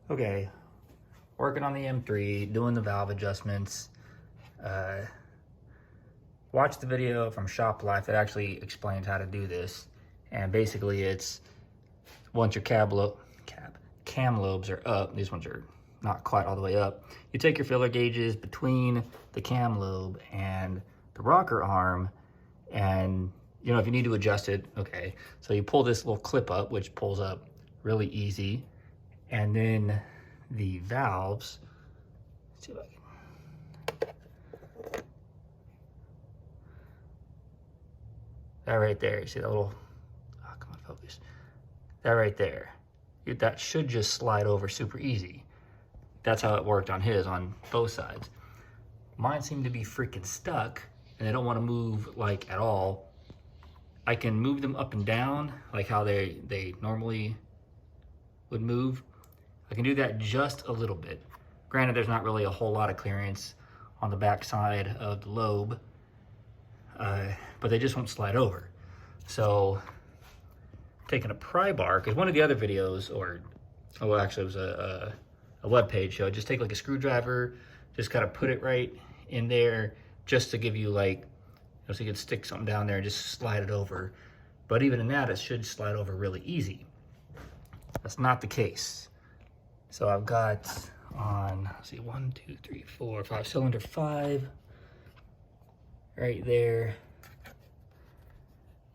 Okay, working on the M3, doing the valve adjustments. Watched the video from Shop Life that actually explains how to do this. And basically it's, once your cam lobes are up, these ones are not quite all the way up, you take your filler gauges between the cam lobe and the rocker arm, and you know, if you need to adjust it, okay. So you pull this little clip up, which pulls up really easy. And then the valves, let's see if I can, that right there, you see that little, oh, come on, focus. That right there, that should just slide over super easy. That's how it worked on his, on both sides. Mine seem to be freaking stuck and they don't want to move like at all. I can move them up and down like how they normally would move. I can do that just a little bit. Granted, there's not really a whole lot of clearance on the back side of the lobe, but they just won't slide over. So taking a pry bar, because one of the other videos, actually it was a web page show, just take like a screwdriver, just kind of put it right in there just to give you like, so you could stick something down there and just slide it over. But even in that, it should slide over really easy. That's not the case. So I've got on, let's see, 1, 2, 3, 4, 5, cylinder 5, right there.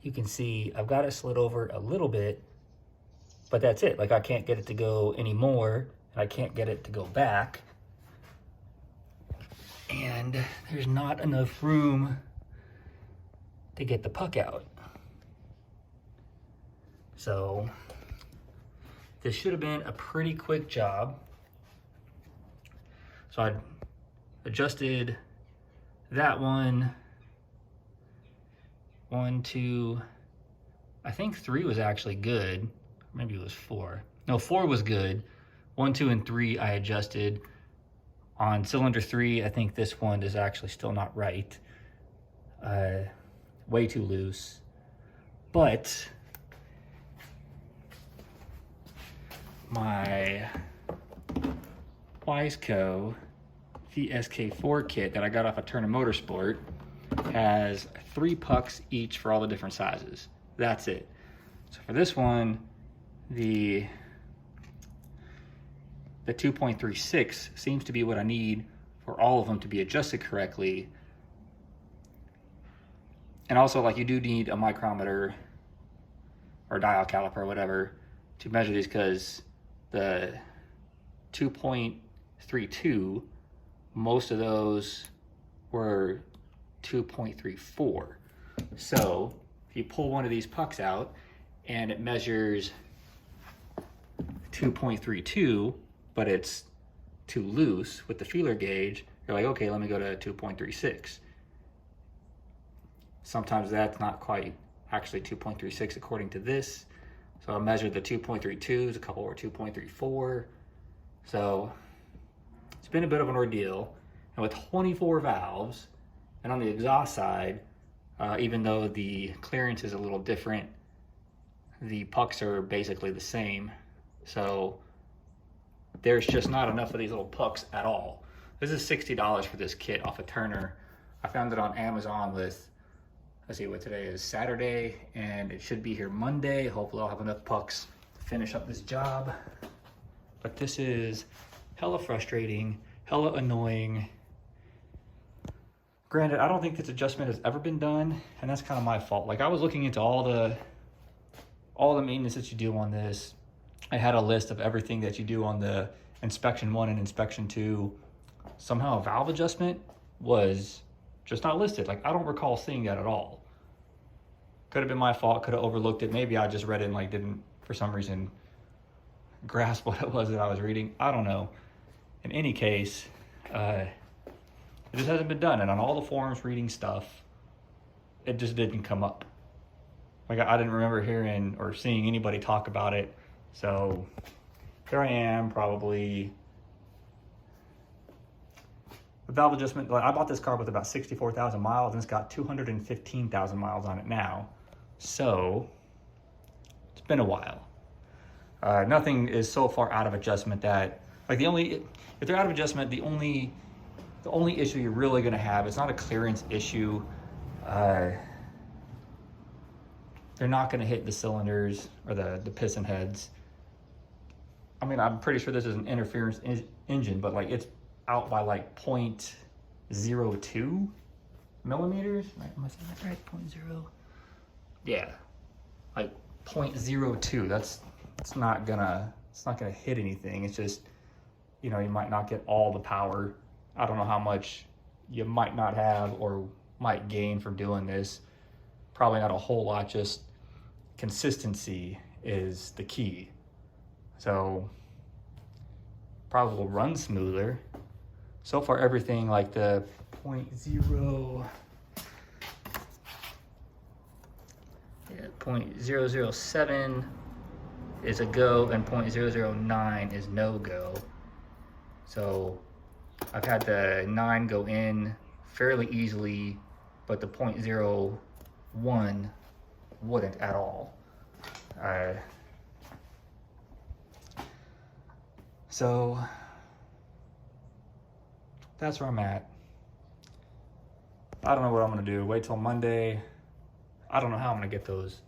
You can see I've got it slid over a little bit, but that's it. Like I can't get it to go anymore, and I can't get it to go back. And there's not enough room to get the puck out. So this should have been a pretty quick job. So I adjusted that one, 1, 2, I think 3 was actually good. Maybe it was 4. No, 4 was good. 1, 2, and 3 I adjusted. On cylinder 3, I think this one is actually still not right. Way too loose. But my Wiseco VSK4 kit that I got off of Turner Motorsport has 3 pucks each for all the different sizes. That's it. So for this one, the 2.36 seems to be what I need for all of them to be adjusted correctly. And also, like, you do need a micrometer or dial caliper or whatever to measure these, because the 2.32, most of those were 2.34. So if you pull one of these pucks out and it measures 2.32, but it's too loose with the feeler gauge, you're like, okay, let me go to 2.36. Sometimes that's not quite actually 2.36 according to this. So I measured the 2.32s, a couple were 2.34. So it's been a bit of an ordeal. And with 24 valves, and on the exhaust side, even though the clearance is a little different, the pucks are basically the same. So there's just not enough of these little pucks at all. This is $60 for this kit off of Turner. I found it on Amazon with, let's see what today is, Saturday, and it should be here Monday. Hopefully I'll have enough pucks to finish up this job. But this is hella frustrating, hella annoying. Granted, I don't think this adjustment has ever been done, and that's kind of my fault. Like, I was looking into all the maintenance that you do on this. I had a list of everything that you do on the inspection 1 and inspection 2. Somehow a valve adjustment was just not listed. Like, I don't recall seeing that at all. Could have been my fault, could have overlooked it. Maybe I just read it and like didn't, for some reason, grasp what it was that I was reading. I don't know. In any case, it just hasn't been done. And on all the forums reading stuff, it just didn't come up. Like, I didn't remember hearing or seeing anybody talk about it. So here I am, probably the valve adjustment. Like, I bought this car with about 64,000 miles, and it's got 215,000 miles on it now. So it's been a while. Nothing is so far out of adjustment that, like if they're out of adjustment, the only issue you're really gonna have, it's not a clearance issue. They're not gonna hit the cylinders or the piston heads. I mean, I'm pretty sure this is an interference engine, but like it's out by like 0.02 millimeters. Am I saying that right? 0.0? Yeah, like 0.02. It's not gonna hit anything. It's just, you know, you might not get all the power. I don't know how much you might not have or might gain from doing this. Probably not a whole lot. Just consistency is the key. So probably will run smoother. So far everything like the 0.007 is a go and 0.009 is no go. So I've had the 9 go in fairly easily, but the 0.01 wouldn't at all. So that's where I'm at. I don't know what I'm gonna do. Wait till Monday. I don't know how I'm gonna get those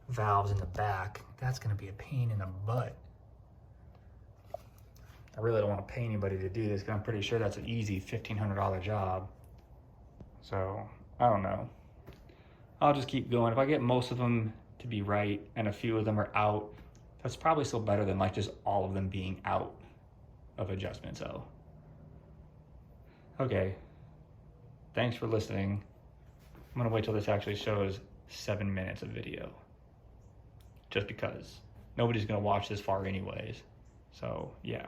valves in the back. That's gonna be a pain in the butt. I really don't want to pay anybody to do this because I'm pretty sure that's an easy $1,500 job. So I don't know. I'll just keep going. If I get most of them to be right and a few of them are out, that's probably still better than like just all of them being out of adjustment. So, okay. Thanks for listening. I'm gonna wait till this actually shows 7 minutes of video. Just because nobody's gonna watch this far anyways. So yeah.